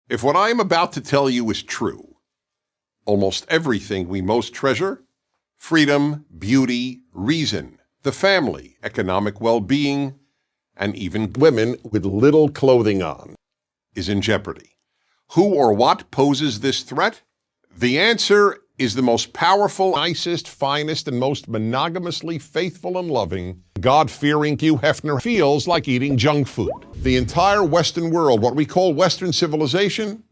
If what I am about to tell you is true, almost everything we most treasure, freedom, beauty, reason, the family, economic well-being, and even women with little clothing on, is in jeopardy. Who or what poses this threat? The answer is the most powerful, nicest, finest, and most monogamously faithful and loving, God-fearing Hugh Hefner feels like eating junk food. The entire Western world, what we call Western civilization,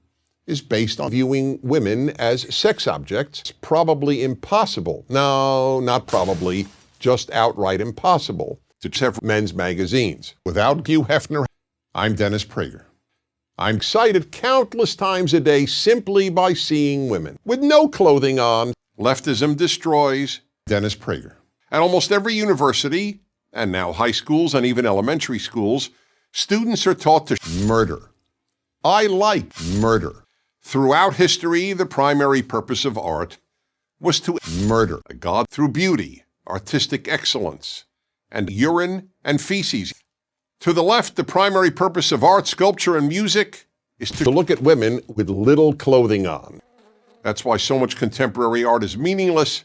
is based on viewing women as sex objects. It's probably impossible. No, not probably, just outright impossible to several men's magazines. Without Hugh Hefner, I'm Dennis Prager. I'm excited countless times a day simply by seeing women with no clothing on. Leftism destroys. Dennis Prager. At almost every university, and now high schools and even elementary schools, students are taught to murder. I like murder. Throughout history, the primary purpose of art was to murder a god through beauty, artistic excellence, and urine and feces. To the left, the primary purpose of art, sculpture, and music is to look at women with little clothing on. That's why so much contemporary art is meaningless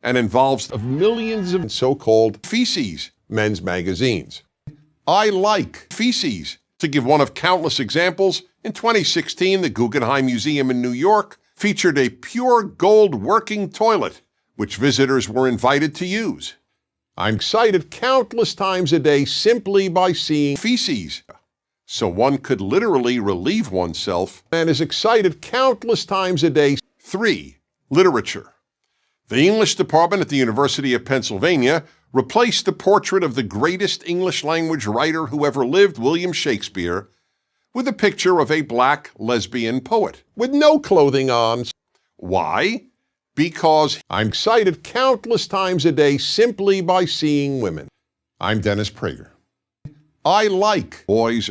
and involves of millions of so-called feces men's magazines. I like feces. To give one of countless examples, in 2016, the Guggenheim Museum in New York featured a pure gold working toilet, which visitors were invited to use. I'm excited countless times a day simply by seeing feces, so one could literally relieve oneself, and is excited countless times a day. 3. Literature. The English department at the University of Pennsylvania replaced the portrait of the greatest English language writer who ever lived, William Shakespeare, with a picture of a black lesbian poet with no clothing on. Why? Because I'm excited countless times a day simply by seeing women. I'm Dennis Prager. I like boys